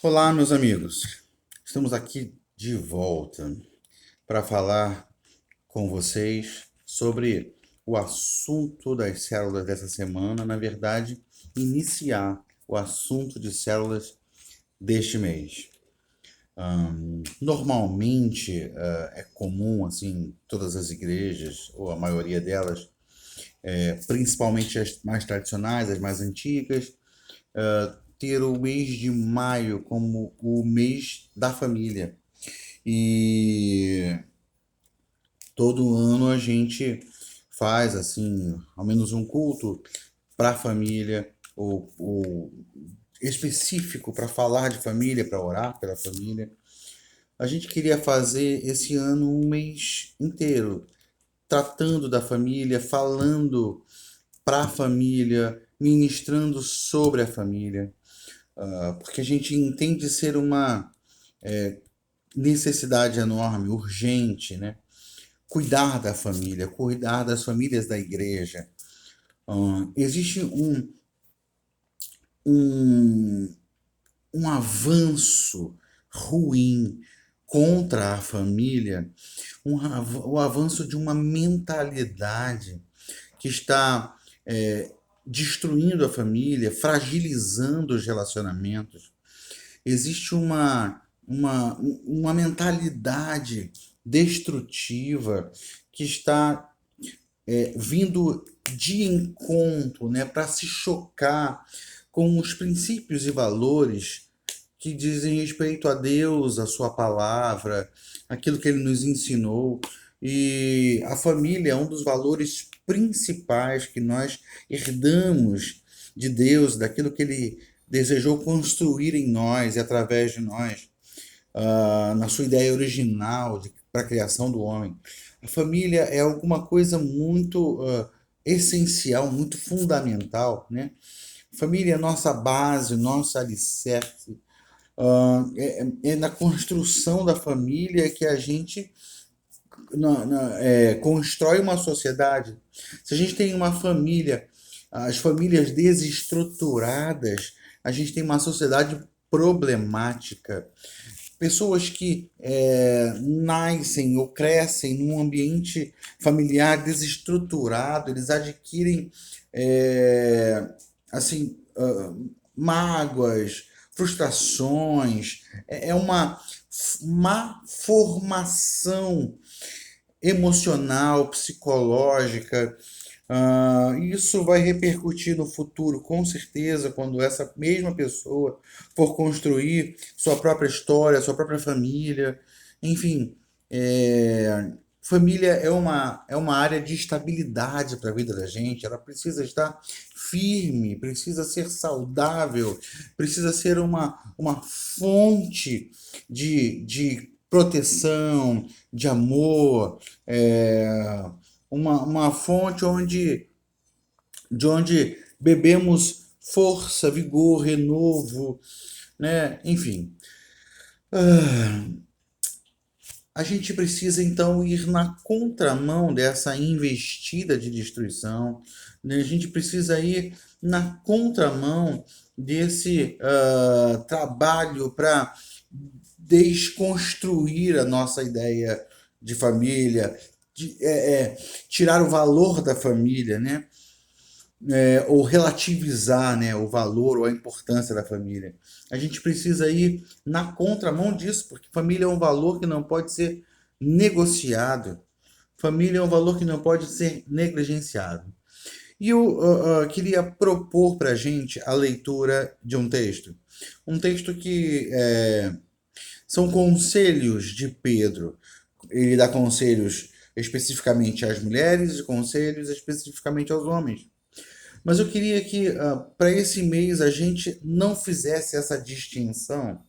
Olá, meus amigos. Estamos aqui de volta para falar com vocês sobre o assunto das células dessa semana. Na verdade, iniciar o assunto de células deste mês. Normalmente, é comum, assim, todas as igrejas, ou a maioria delas, principalmente as mais tradicionais, as mais antigas, ter o mês de maio como o mês da família. E todo ano a gente faz assim, ao menos um culto para a família, ou específico para falar de família, para orar pela família. A gente queria fazer esse ano um mês inteiro, tratando da família, falando para a família, ministrando sobre a família, porque a gente entende ser uma necessidade enorme, urgente, né? Cuidar da família, cuidar das famílias da igreja. Existe um, um avanço ruim contra a família, o avanço de uma mentalidade que está destruindo a família, fragilizando os relacionamentos. Existe uma mentalidade destrutiva que está vindo de encontro, né, para se chocar com os princípios e valores que dizem respeito a Deus, a sua palavra, aquilo que ele nos ensinou. E a família é um dos valores principais que nós herdamos de Deus, daquilo que ele desejou construir em nós e através de nós, na sua ideia original para a criação do homem. A família é alguma coisa muito essencial, muito fundamental, né? Família é nossa base, nosso alicerce. É na construção da família que a gente constrói uma sociedade. Se a gente tem uma família, as famílias desestruturadas, a gente tem uma sociedade problemática. Pessoas que nascem ou crescem num ambiente familiar desestruturado, eles adquirem assim, mágoas, frustrações, é uma má formação emocional, psicológica. Isso vai repercutir no futuro, com certeza, quando essa mesma pessoa for construir sua própria história, sua própria família. Enfim, família é uma área de estabilidade para a vida da gente. Ela precisa estar firme, precisa ser saudável, precisa ser uma fonte de proteção, de amor, uma fonte de onde bebemos força, vigor, renovo, né? Enfim, a gente precisa então ir na contramão dessa investida de destruição, né? A gente precisa ir na contramão desse trabalho para desconstruir a nossa ideia de família, tirar o valor da família, né? Ou relativizar, né, o valor ou a importância da família. A gente precisa ir na contramão disso, porque família é um valor que não pode ser negociado. Família é um valor que não pode ser negligenciado. E eu queria propor para a gente a leitura de um texto. Um texto que são conselhos de Pedro. Ele dá conselhos especificamente às mulheres e conselhos especificamente aos homens. Mas eu queria que, para esse mês, a gente não fizesse essa distinção,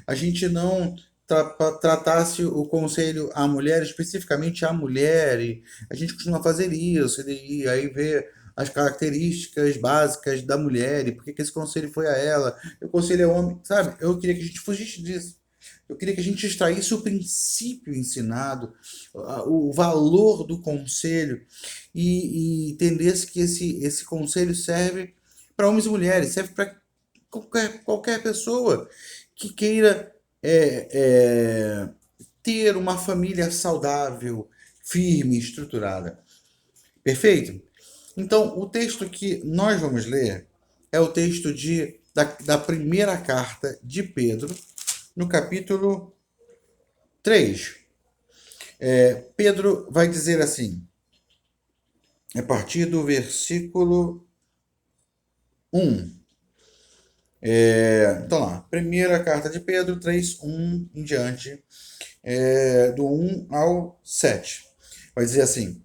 a gente não tratasse o conselho à mulher, especificamente à mulher, e a gente costuma fazer isso, e aí ver as características básicas da mulher, e por que que esse conselho foi a ela, e o conselho é homem, sabe? Eu queria que a gente fugisse disso. Eu queria que a gente extraísse o princípio ensinado, o valor do conselho, e entendesse que esse conselho serve para homens e mulheres, serve para qualquer pessoa que queira é, é, ter uma família saudável, firme, estruturada. Perfeito? Então, o texto que nós vamos ler é o texto da primeira carta de Pedro, no capítulo 3. Pedro vai dizer assim, a partir do versículo 1. Então lá, primeira carta de Pedro 3, 1 em diante, do 1 ao 7. Vai dizer assim: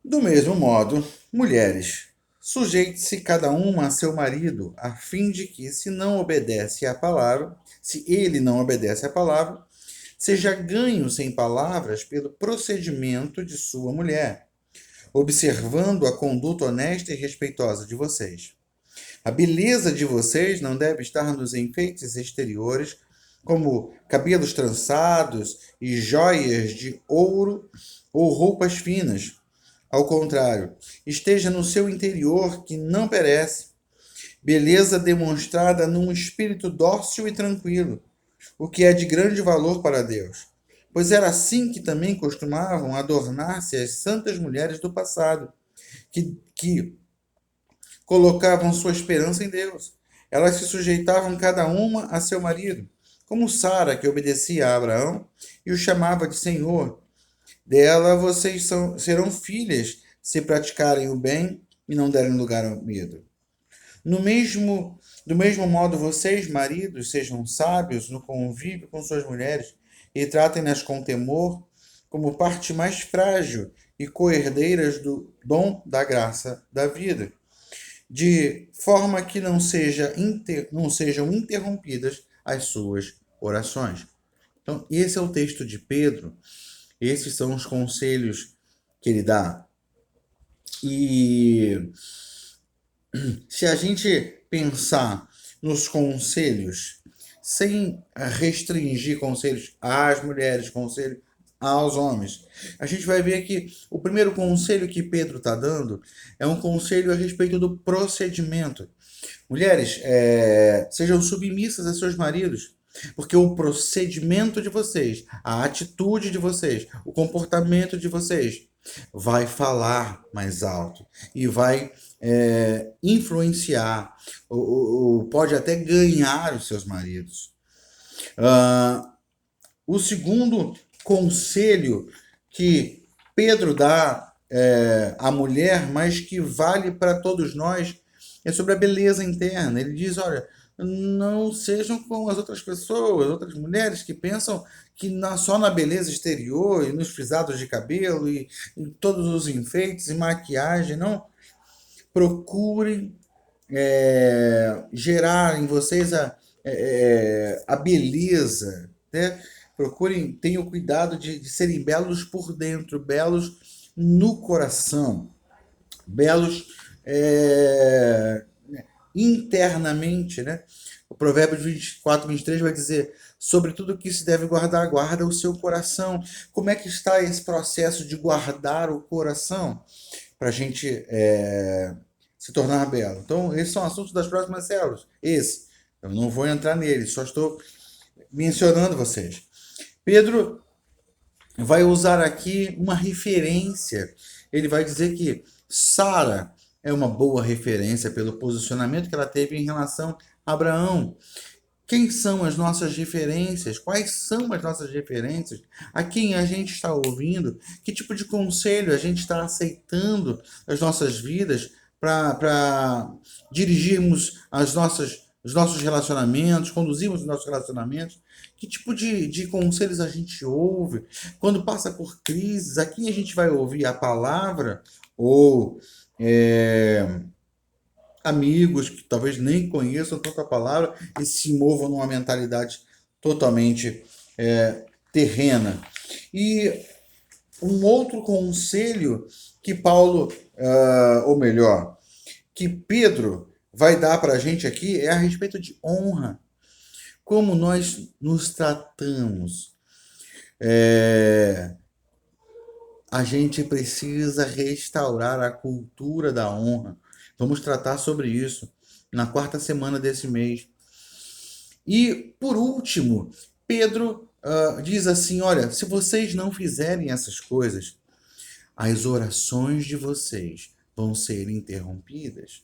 do mesmo modo, mulheres, sujeite-se cada uma a seu marido, a fim de que, se ele não obedece à palavra, seja ganho sem palavras pelo procedimento de sua mulher, observando a conduta honesta e respeitosa de vocês. A beleza de vocês não deve estar nos enfeites exteriores, como cabelos trançados e joias de ouro ou roupas finas. Ao contrário, esteja no seu interior que não perece, beleza demonstrada num espírito dócil e tranquilo, o que é de grande valor para Deus. Pois era assim que também costumavam adornar-se as santas mulheres do passado, que colocavam sua esperança em Deus. Elas se sujeitavam cada uma a seu marido, como Sara, que obedecia a Abraão e o chamava de Senhor. Dela vocês serão filhas, se praticarem o bem e não derem lugar ao medo. Do mesmo modo, vocês, maridos, sejam sábios no convívio com suas mulheres e tratem-nas com temor, como parte mais frágil e co-herdeiras do dom da graça da vida, de forma que não sejam interrompidas as suas orações. Então, esse é o texto de Pedro, esses são os conselhos que ele dá. E se a gente pensar nos conselhos, sem restringir conselhos às mulheres, conselho aos homens, a gente vai ver que o primeiro conselho que Pedro está dando é um conselho a respeito do procedimento. Mulheres, sejam submissas a seus maridos, porque o procedimento de vocês, a atitude de vocês, o comportamento de vocês vai falar mais alto e vai influenciar, ou pode até ganhar os seus maridos. O segundo conselho que Pedro dá à mulher, mas que vale para todos nós, é sobre a beleza interna. Ele diz: olha, não sejam como as outras pessoas, outras mulheres que pensam que só na beleza exterior e nos frisados de cabelo e em todos os enfeites e maquiagem. Não. Procurem gerar em vocês a beleza, né? Procurem, tenham cuidado de serem belos por dentro, belos no coração, belos internamente, né? O Provérbios 24, 23 vai dizer: sobre tudo que se deve guardar, guarda o seu coração. Como é que está esse processo de guardar o coração para a gente se tornar belo? Então, esses são assuntos das próximas células. Eu não vou entrar neles, só estou mencionando vocês. Pedro vai usar aqui uma referência. Ele vai dizer que Sara é uma boa referência pelo posicionamento que ela teve em relação a Abraão. Quem são as nossas referências? Quais são as nossas referências? A quem a gente está ouvindo? Que tipo de conselho a gente está aceitando nas nossas vidas para dirigirmos os nossos relacionamentos, conduzirmos os nossos relacionamentos? Que tipo de conselhos a gente ouve? Quando passa por crises, a quem a gente vai ouvir? A palavra ou amigos que talvez nem conheçam tanto a palavra e se movam numa mentalidade totalmente terrena? E um outro conselho que Paulo, ou melhor, que Pedro vai dar para a gente aqui é a respeito de honra. Como nós nos tratamos. A gente precisa restaurar a cultura da honra. Vamos tratar sobre isso. na quarta semana desse mês. E, por último, Pedro diz assim: olha, se vocês não fizerem essas coisas, as orações de vocês vão ser interrompidas.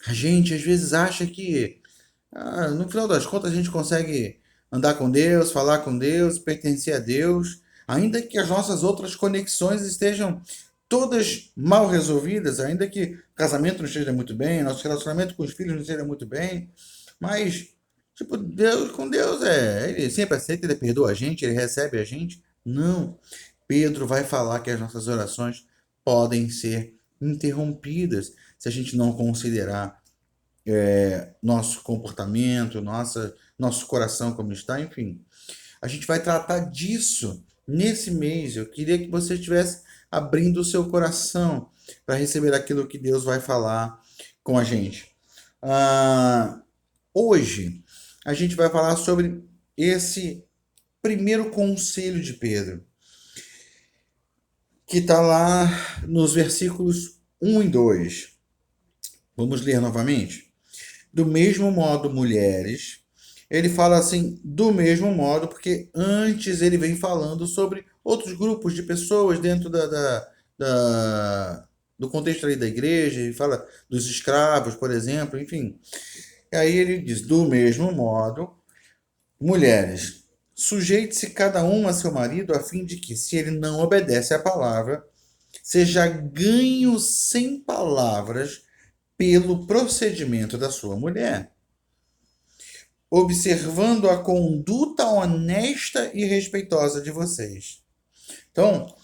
A gente às vezes acha que, no final das contas, a gente consegue andar com Deus, falar com Deus, pertencer a Deus, ainda que as nossas outras conexões estejam todas mal resolvidas, ainda que o casamento não esteja muito bem, nosso relacionamento com os filhos não esteja muito bem, mas, tipo, Deus, com Deus ele sempre aceita, ele perdoa a gente, ele recebe a gente. Não. Pedro vai falar que as nossas orações podem ser interrompidas se a gente não considerar nosso comportamento, nosso coração como está, enfim. A gente vai tratar disso nesse mês. Eu queria que você estivesse abrindo o seu coração para receber aquilo que Deus vai falar com a gente. Hoje, a gente vai falar sobre esse primeiro conselho de Pedro, que está lá nos versículos 1 e 2. Vamos ler novamente? Do mesmo modo, mulheres, ele fala assim, do mesmo modo, porque antes ele vem falando sobre outros grupos de pessoas dentro do contexto ali da igreja, ele fala dos escravos, por exemplo, enfim. E aí ele diz, do mesmo modo, mulheres, sujeite-se cada um a seu marido, a fim de que, se ele não obedece à palavra, seja ganho sem palavras pelo procedimento da sua mulher, observando a conduta honesta e respeitosa de vocês. Então,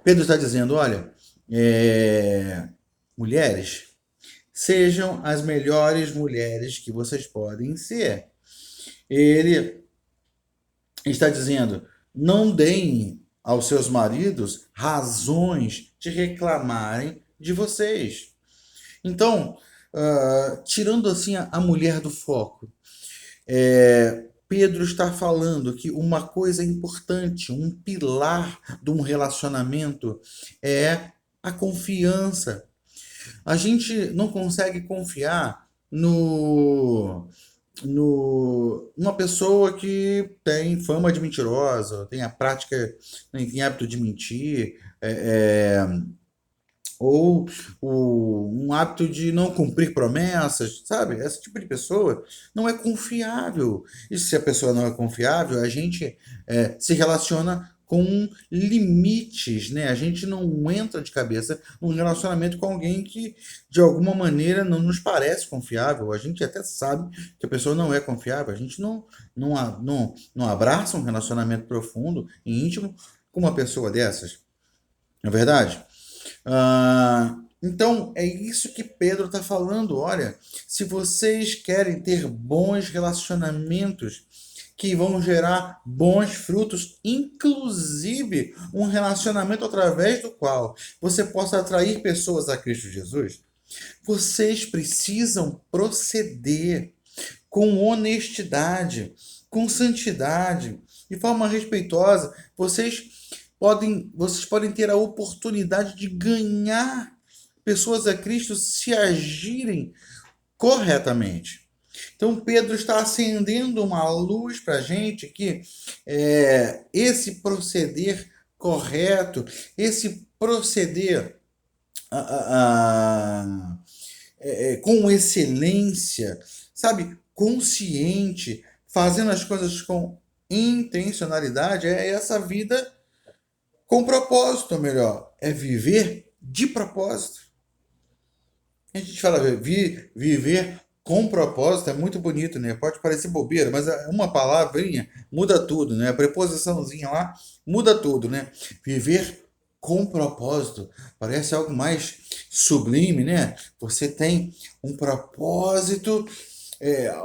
Pedro está dizendo, olha, mulheres, sejam as melhores mulheres que vocês podem ser. Ele está dizendo, não deem aos seus maridos razões de reclamarem de vocês. Então, tirando assim a mulher do foco, Pedro está falando que uma coisa importante, um pilar de um relacionamento é a confiança. A gente não consegue confiar numa pessoa que tem fama de mentirosa, tem a prática, tem hábito de mentir, ou um hábito de não cumprir promessas, sabe? Esse tipo de pessoa não é confiável. E se a pessoa não é confiável, a gente se relaciona com limites, né? A gente não entra de cabeça num relacionamento com alguém que, de alguma maneira, não nos parece confiável. A gente até sabe que a pessoa não é confiável. A gente não abraça um relacionamento profundo e íntimo com uma pessoa dessas. Não é verdade? Então, é isso que Pedro está falando. Olha, se vocês querem ter bons relacionamentos que vão gerar bons frutos, inclusive um relacionamento através do qual você possa atrair pessoas a Cristo Jesus, vocês precisam proceder com honestidade, com santidade, de forma respeitosa. Vocês podem ter a oportunidade de ganhar pessoas a Cristo se agirem corretamente. Então, Pedro está acendendo uma luz para a gente que esse proceder correto, esse proceder com excelência, sabe, consciente, fazendo as coisas com intencionalidade, é essa vida com propósito, melhor, é viver de propósito. A gente fala viver com propósito, é muito bonito, né? Pode parecer bobeira, mas uma palavrinha muda tudo, né? A preposiçãozinha lá muda tudo, né? Viver com propósito parece algo mais sublime, né? Você tem um propósito,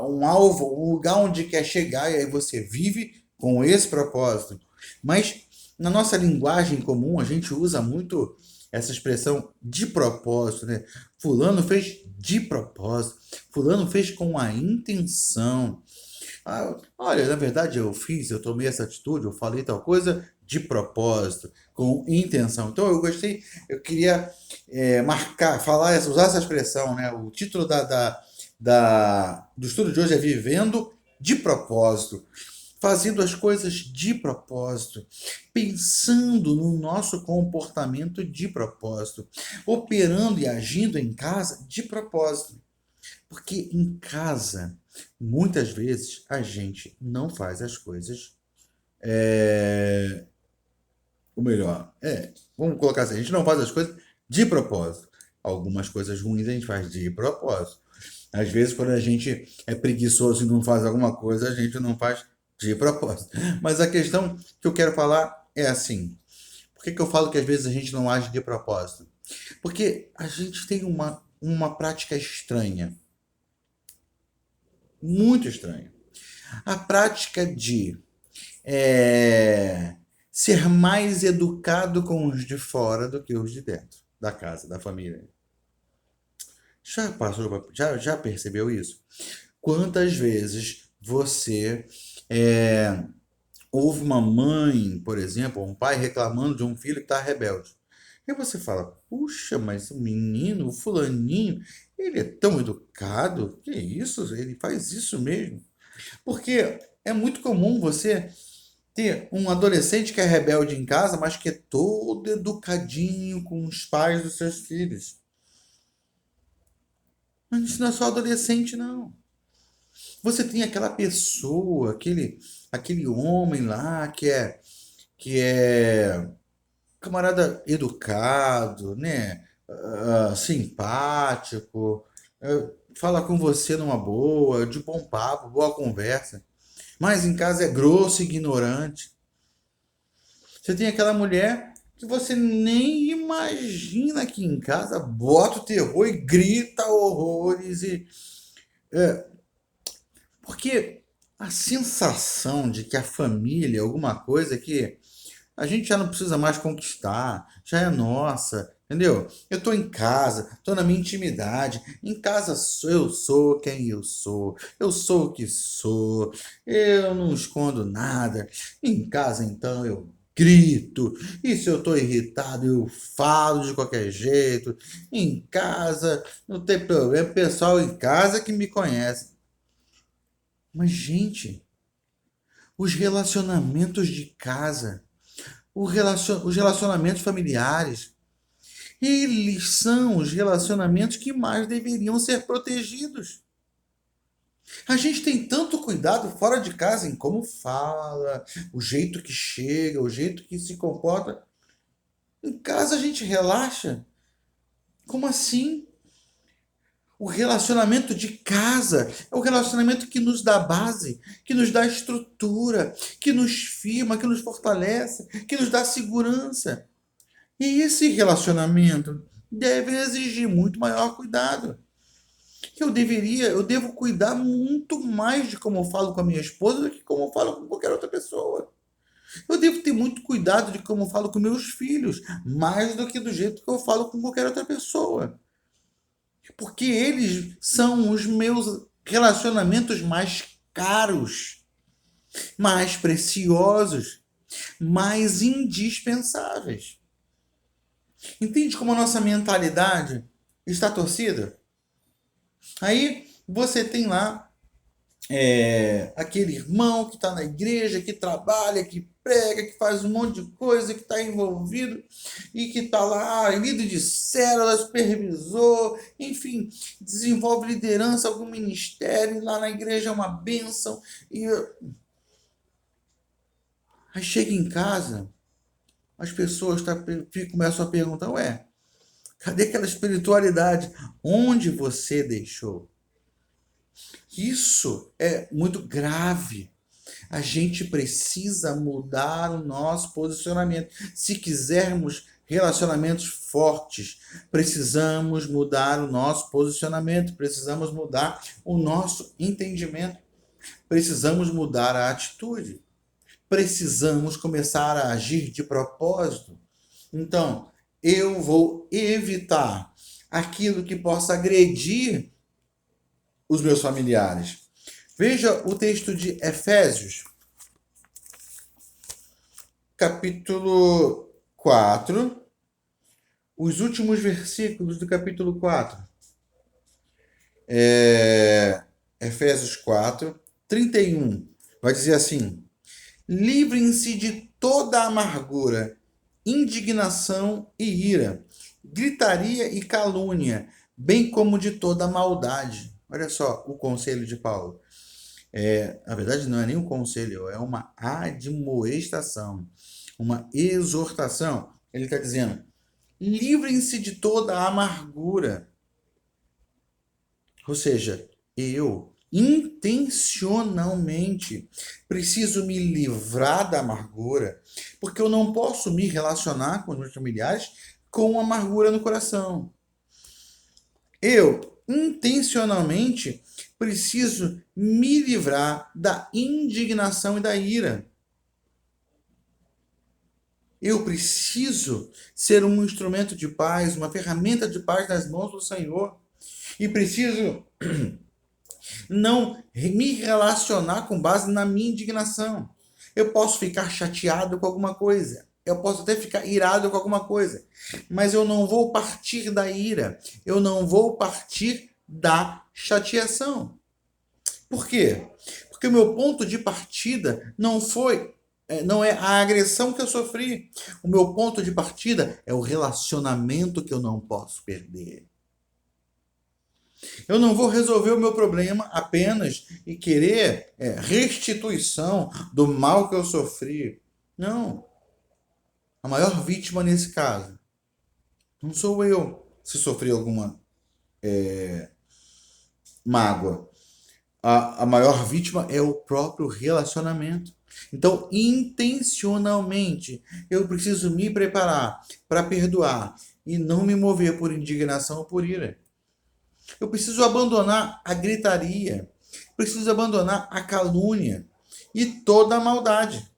um alvo, um lugar onde quer chegar, e aí você vive com esse propósito. Mas na nossa linguagem comum, a gente usa muito essa expressão de propósito, né? Fulano fez de propósito, fulano fez com a intenção. Olha, na verdade eu tomei essa atitude, eu falei tal coisa de propósito, com intenção. Então eu queria usar essa expressão, né? O título do estudo de hoje é Vivendo de Propósito, fazendo as coisas de propósito, pensando no nosso comportamento de propósito, operando e agindo em casa de propósito. Porque em casa, muitas vezes, a gente não faz as coisas. O melhor, vamos colocar assim, a gente não faz as coisas de propósito. Algumas coisas ruins a gente faz de propósito. Às vezes, quando a gente é preguiçoso e não faz alguma coisa, a gente não faz de propósito. Mas a questão que eu quero falar é assim: por que que eu falo que às vezes a gente não age de propósito? Porque a gente tem uma prática estranha, muito estranha. A prática de é, ser mais educado com os de fora do que os de dentro da casa, da família. Já percebeu isso? Quantas vezes você é, ouve uma mãe, por exemplo, ou um pai reclamando de um filho que está rebelde? E você fala, puxa, mas o menino, o fulaninho, ele é tão educado, que isso? Ele faz isso mesmo? Porque é muito comum você ter um adolescente que é rebelde em casa, mas que é todo educadinho com os pais dos seus filhos. Mas isso não é só adolescente, não. Você tem aquela pessoa, aquele homem lá que é camarada educado, né? Simpático, fala com você numa boa, de bom papo, boa conversa. Mas em casa é grosso e ignorante. Você tem aquela mulher que você nem imagina que em casa bota o terror e grita horrores porque a sensação de que a família é alguma coisa que a gente já não precisa mais conquistar, já é nossa, entendeu? Eu tô em casa, tô na minha intimidade. Em casa eu sou quem eu sou o que sou, eu não escondo nada. Em casa, então, eu grito, e se eu tô irritado, eu falo de qualquer jeito. Em casa, não tem problema, pessoal em casa que me conhece. Mas, gente, os relacionamentos de casa, os relacionamentos familiares, eles são os relacionamentos que mais deveriam ser protegidos. A gente tem tanto cuidado fora de casa em como fala, o jeito que chega, o jeito que se comporta. Em casa a gente relaxa. Como assim? O relacionamento de casa é o relacionamento que nos dá base, que nos dá estrutura, que nos firma, que nos fortalece, que nos dá segurança. E esse relacionamento deve exigir muito maior cuidado. Eu devo cuidar muito mais de como eu falo com a minha esposa do que como eu falo com qualquer outra pessoa. Eu devo ter muito cuidado de como eu falo com meus filhos, mais do que do jeito que eu falo com qualquer outra pessoa. Porque eles são os meus relacionamentos mais caros, mais preciosos, mais indispensáveis. Entende como a nossa mentalidade está torcida? Aí você tem lá aquele irmão que está na igreja, que trabalha, que prega, que faz um monte de coisa, que está envolvido e que está lá, líder de célula, supervisor, enfim, desenvolve liderança, algum ministério, lá na igreja é uma bênção. E aí chega em casa, as pessoas começam a perguntar, ué, cadê aquela espiritualidade? Onde você deixou? Isso é muito grave. A gente precisa mudar o nosso posicionamento. Se quisermos relacionamentos fortes, precisamos mudar o nosso posicionamento, precisamos mudar o nosso entendimento, precisamos mudar a atitude, precisamos começar a agir de propósito. Então, eu vou evitar aquilo que possa agredir os meus familiares. Veja o texto de Efésios, capítulo 4, os últimos versículos do capítulo 4. Efésios 4, 31. Vai dizer assim: livrem-se de toda amargura, indignação e ira, gritaria e calúnia, bem como de toda maldade. Olha só o conselho de Paulo. Na verdade, não é nem um conselho, é uma admoestação, uma exortação. Ele está dizendo: livrem-se de toda amargura. Ou seja, eu intencionalmente preciso me livrar da amargura, porque eu não posso me relacionar com os meus familiares com amargura no coração. Eu intencionalmente preciso me livrar da indignação e da ira. Eu preciso ser um instrumento de paz, uma ferramenta de paz nas mãos do Senhor. E preciso não me relacionar com base na minha indignação. Eu posso ficar chateado com alguma coisa. Eu posso até ficar irado com alguma coisa. Mas eu não vou partir da ira. Eu não vou partir da chateação. Por quê? Porque o meu ponto de partida não é a agressão que eu sofri. O meu ponto de partida é o relacionamento que eu não posso perder. Eu não vou resolver o meu problema apenas e querer restituição do mal que eu sofri. Não. A maior vítima nesse caso não sou eu, se sofri alguma mágoa. A maior vítima é o próprio relacionamento. Então, intencionalmente, eu preciso me preparar para perdoar e não me mover por indignação ou por ira. Eu preciso abandonar a gritaria, preciso abandonar a calúnia e toda a maldade.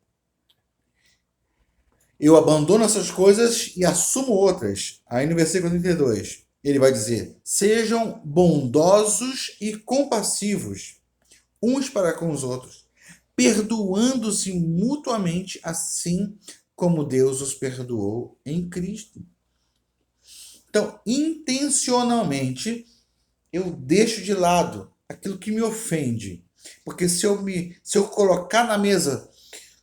Eu abandono essas coisas e assumo outras. Aí no versículo 32, ele vai dizer: sejam bondosos e compassivos uns para com os outros, perdoando-se mutuamente, assim como Deus os perdoou em Cristo. Então, intencionalmente, eu deixo de lado aquilo que me ofende. Porque se eu colocar na mesa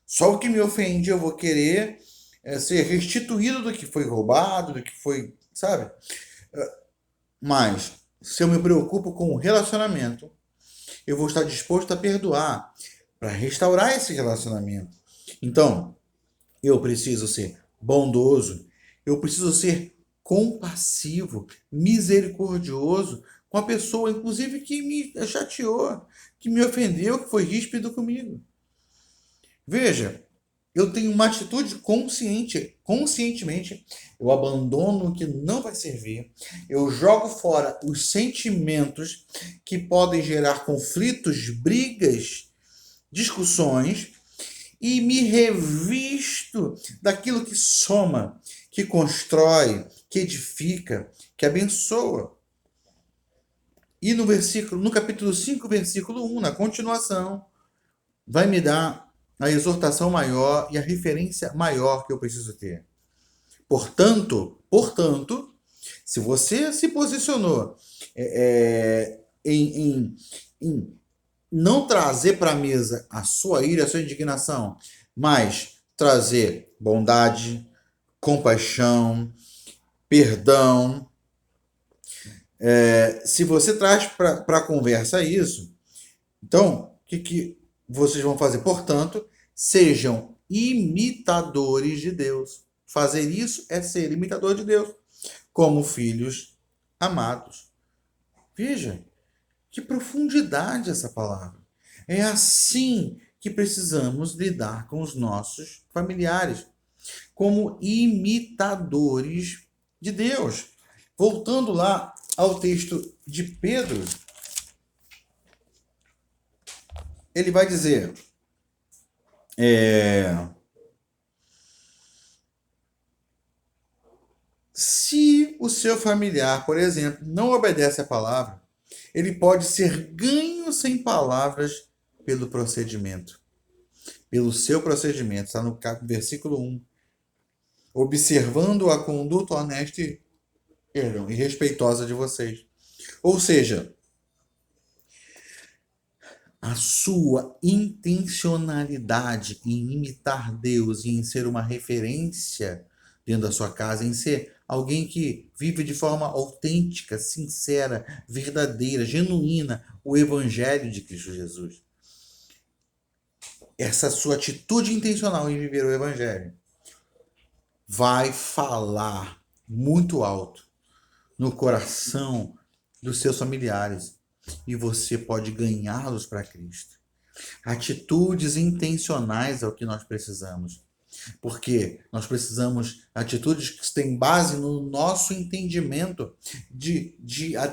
só o que me ofende, eu vou querer ser restituído do que foi roubado, do que foi, sabe? Mas, se eu me preocupo com o relacionamento, eu vou estar disposto a perdoar para restaurar esse relacionamento. Então, eu preciso ser bondoso, eu preciso ser compassivo, misericordioso com a pessoa, inclusive que me chateou, que me ofendeu, que foi ríspido comigo. Veja, eu tenho uma atitude conscientemente, eu abandono o que não vai servir, eu jogo fora os sentimentos que podem gerar conflitos, brigas, discussões, e me revisto daquilo que soma, que constrói, que edifica, que abençoa. E no capítulo 5, versículo 1, na continuação, vai me dar a exortação maior e a referência maior que eu preciso ter. Portanto, se você se posicionou em não trazer para a mesa a sua ira, a sua indignação, mas trazer bondade, compaixão, perdão. Se você traz para a conversa isso, então, o que vocês vão fazer? Portanto, sejam imitadores de Deus. Fazer isso é ser imitador de Deus, como filhos amados. Veja, que profundidade essa palavra. É assim que precisamos lidar com os nossos familiares, como imitadores de Deus. Voltando lá ao texto de Pedro, ele vai dizer: se o seu familiar, por exemplo, não obedece à palavra, ele pode ser ganho sem palavras pelo procedimento. pelo seu procedimento. Está no versículo 1. Observando a conduta honesta e respeitosa de vocês. Ou seja, a sua intencionalidade em imitar Deus e em ser uma referência dentro da sua casa, em ser alguém que vive de forma autêntica, sincera, verdadeira, genuína o Evangelho de Cristo Jesus. Essa sua atitude intencional em viver o Evangelho vai falar muito alto no coração dos seus familiares e você pode ganhá-los para Cristo. Atitudes intencionais é o que nós precisamos. Porque nós precisamos atitudes que têm base no nosso entendimento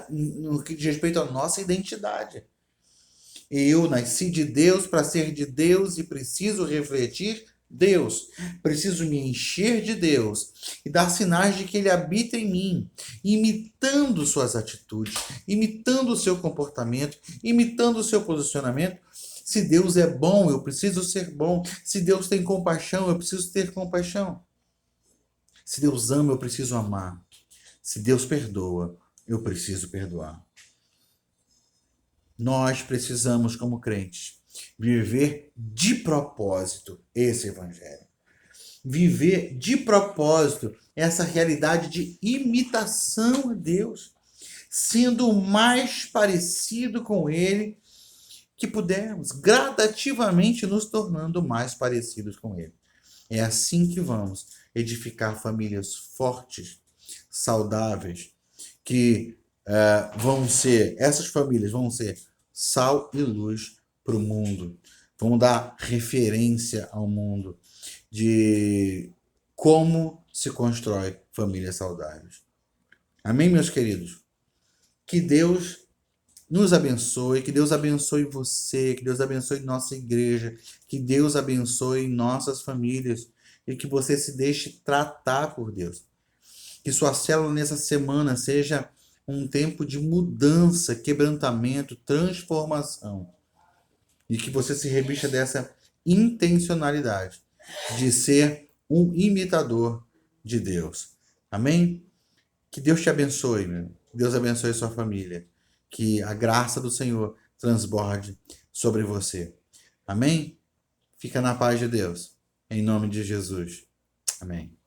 no que diz respeito à nossa identidade. Eu nasci de Deus para ser de Deus e preciso refletir Deus. Preciso me encher de Deus e dar sinais de que Ele habita em mim, imitando suas atitudes, imitando o seu comportamento, imitando o seu posicionamento. Se Deus é bom, eu preciso ser bom. Se Deus tem compaixão, eu preciso ter compaixão. Se Deus ama, eu preciso amar. Se Deus perdoa, eu preciso perdoar. Nós precisamos, como crentes, viver de propósito esse evangelho. Viver de propósito essa realidade de imitação a Deus, sendo o mais parecido com Ele que pudermos, gradativamente nos tornando mais parecidos com Ele. É assim que vamos edificar famílias fortes, saudáveis, que essas famílias vão ser sal e luz para o mundo, vão dar referência ao mundo de como se constrói famílias saudáveis. Amém, meus queridos? Que Deus nos abençoe, que Deus abençoe você, que Deus abençoe nossa igreja, que Deus abençoe nossas famílias e que você se deixe tratar por Deus. Que sua célula nessa semana seja um tempo de mudança, quebrantamento, transformação. E que você se revista dessa intencionalidade de ser um imitador de Deus. Amém? Que Deus te abençoe, meu. Deus abençoe sua família. Que a graça do Senhor transborde sobre você. Amém? Fica na paz de Deus. Em nome de Jesus. Amém.